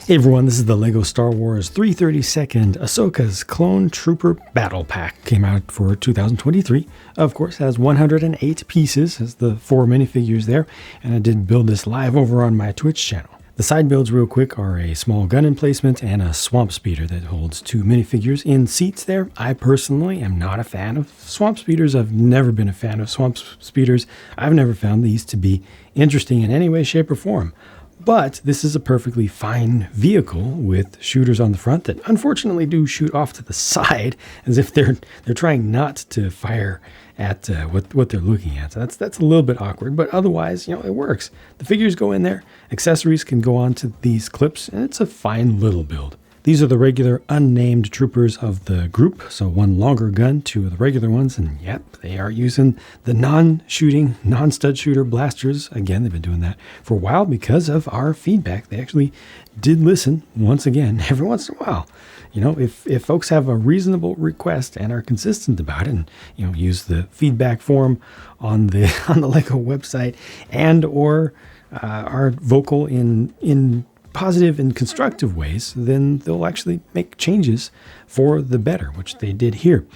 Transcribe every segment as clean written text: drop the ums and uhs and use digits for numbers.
Hey everyone, this is the LEGO Star Wars 332nd Ahsoka's Clone Trooper Battle Pack. Came out for 2023. Of course, has 108 pieces, has the 4 minifigures there, and I did build this live over on my Twitch channel. The side builds real quick are a small gun emplacement and a swamp speeder that holds 2 minifigures in seats there. I personally am not a fan of swamp speeders. I've never been a fan of swamp speeders. I've never found these to be interesting in any way, shape, or form. But this is a perfectly fine vehicle with shooters on the front that unfortunately do shoot off to the side as if they're trying not to fire at what they're looking at. So that's a little bit awkward, but otherwise, it works. The figures go in there, accessories can go onto these clips, and it's a fine little build. These are the regular unnamed troopers of the group, so 1 longer gun, 2 of the regular ones, and yep, they are using the non-shooting, non-stud shooter blasters. Again, they've been doing that for a while because of our feedback. They actually did listen once again, every once in a while. If folks have a reasonable request and are consistent about it, and use the feedback form on the LEGO website and or are vocal in positive and constructive ways, then they'll actually make changes for the better, which they did here.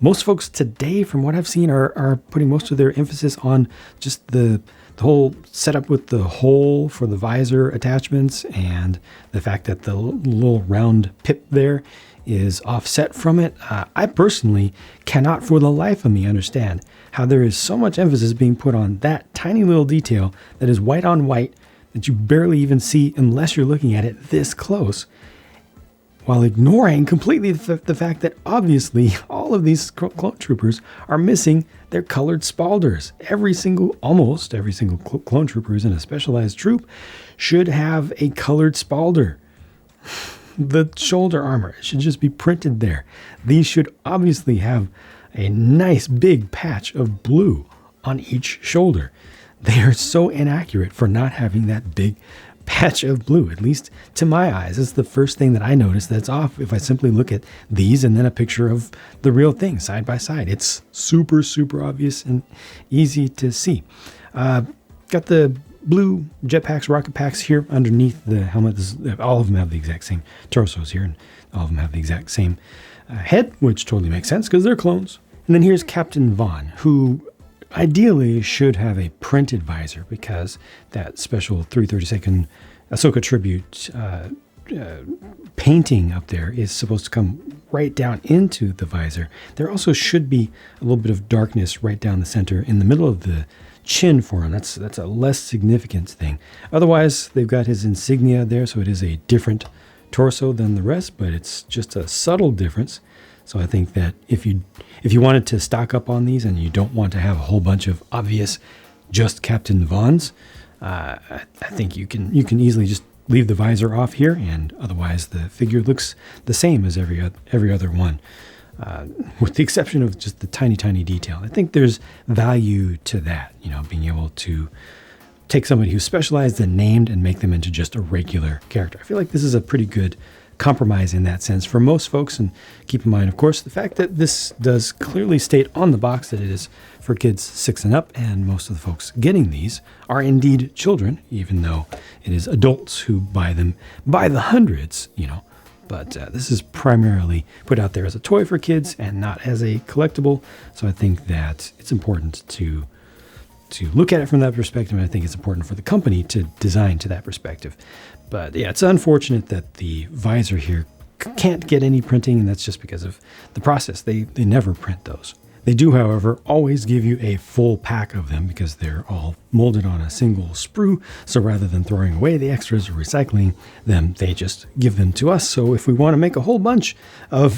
Most folks today, from what I've seen, are putting most of their emphasis on just the whole setup with the hole for the visor attachments and the fact that the little round pip there is offset from it. I personally cannot for the life of me understand how there is so much emphasis being put on that tiny little detail that is white on white that you barely even see unless you're looking at it this close, while ignoring completely the fact that obviously all of these clone troopers are missing their colored spalders. Almost every single clone trooper who's in a specialized troop should have a colored spalder. The shoulder armor should just be printed there. These should obviously have a nice big patch of blue on each shoulder. They are so inaccurate for not having that big patch of blue, at least to my eyes. It's the first thing that I notice that's off if I simply look at these and then a picture of the real thing side by side. It's super, super obvious and easy to see. Got the blue jetpacks, rocket packs here underneath the helmet. All of them have the exact same torsos here, and all of them have the exact same head, which totally makes sense because they're clones. And then here's Captain Vaughn, who ideally should have a printed visor because that special 332nd Ahsoka tribute painting up there is supposed to come right down into the visor. There also should be a little bit of darkness right down the center in the middle of the chin for him. That's a less significant thing. Otherwise, they've got his insignia there, so it is a different torso than the rest, but it's just a subtle difference. So I think that if you wanted to stock up on these and you don't want to have a whole bunch of obvious just Captain Vaughn's, I think you can easily just leave the visor off here, and otherwise the figure looks the same as every other one, with the exception of just the tiny detail. I think there's value to that, being able to take somebody who's specialized and named and make them into just a regular character. I feel like this is a pretty good compromise in that sense for most folks, and keep in mind, of course, the fact that this does clearly state on the box that it is for kids 6 and up, and most of the folks getting these are indeed children, even though it is adults who buy them by the hundreds, but this is primarily put out there as a toy for kids and not as a collectible. So I think that it's important to look at it from that perspective, and I think it's important for the company to design to that perspective. But yeah, it's unfortunate that the visor here can't get any printing, and that's just because of the process. They never print those. They do, however, always give you a full pack of them because they're all molded on a single sprue. So rather than throwing away the extras or recycling them, they just give them to us. So if we want to make a whole bunch of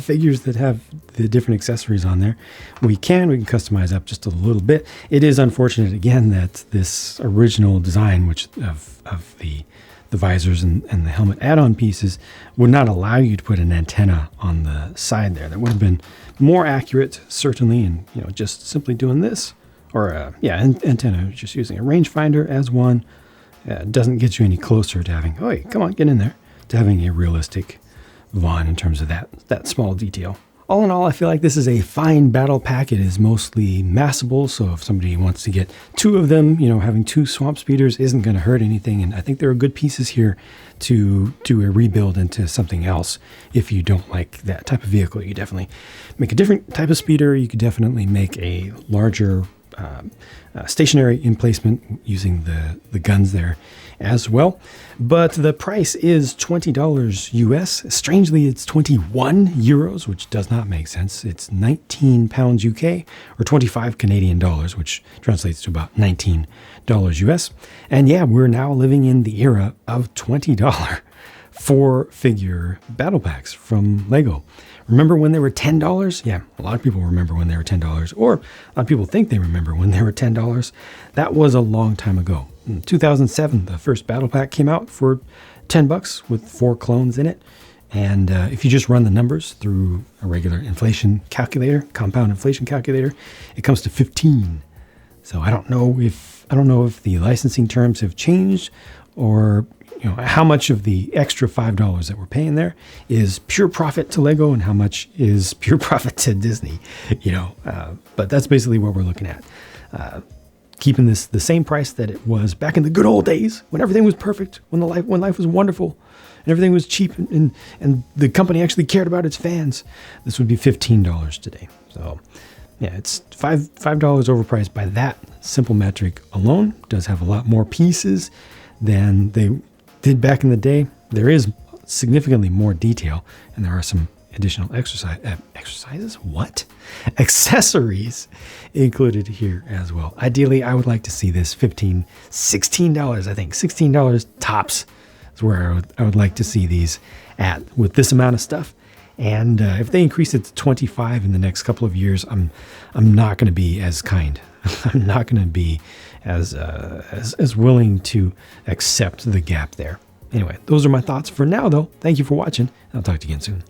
figures that have the different accessories on there, we can customize up just a little bit. It is unfortunate, again, that this original design, which of the visors and the helmet add-on pieces, would not allow you to put an antenna on the side there. That would have been more accurate, certainly, and just simply doing this, or antenna, just using a rangefinder as one, doesn't get you any closer to having, come on, get in there, to having a realistic Vaughn in terms of that small detail. all in all, I feel like this is a fine battle pack. It is mostly massable, so if somebody wants to get 2 of them, having 2 swamp speeders isn't going to hurt anything. And I think there are good pieces here to do a rebuild into something else. If you don't like that type of vehicle, you definitely make a different type of speeder. You could definitely make a larger stationary emplacement using the guns there as well. But the price is $20 US. Strangely, it's 21 euros, which does not make sense. It's 19 pounds UK or 25 Canadian dollars, which translates to about $19 US. And yeah, we're now living in the era of $20 4-figure battle packs from Lego. Remember when they were $10? Yeah, a lot of people remember when they were $10, or a lot of people think they remember when they were $10. That was a long time ago. In 2007, the first battle pack came out for $10 with 4 clones in it. And if you just run the numbers through a regular inflation calculator, compound inflation calculator, it comes to 15. So I don't know if the licensing terms have changed, or how much of the extra $5 that we're paying there is pure profit to Lego and how much is pure profit to Disney, but that's basically what we're looking at. Keeping this the same price that it was back in the good old days when everything was perfect, when life was wonderful and everything was cheap and the company actually cared about its fans. This would be $15 today. So yeah, it's $5 overpriced by that simple metric alone. It does have a lot more pieces than they did back in the day. There is significantly more detail, and there are some additional accessories included here as well. Ideally, I would like to see this $16, I think $16 tops is where I would like to see these at with this amount of stuff. And if they increase it to 25 in the next couple of years, I'm not going to be as kind. I'm not going to be as willing to accept the gap there. Anyway, those are my thoughts for now, though. Thank you for watching. I'll talk to you again soon.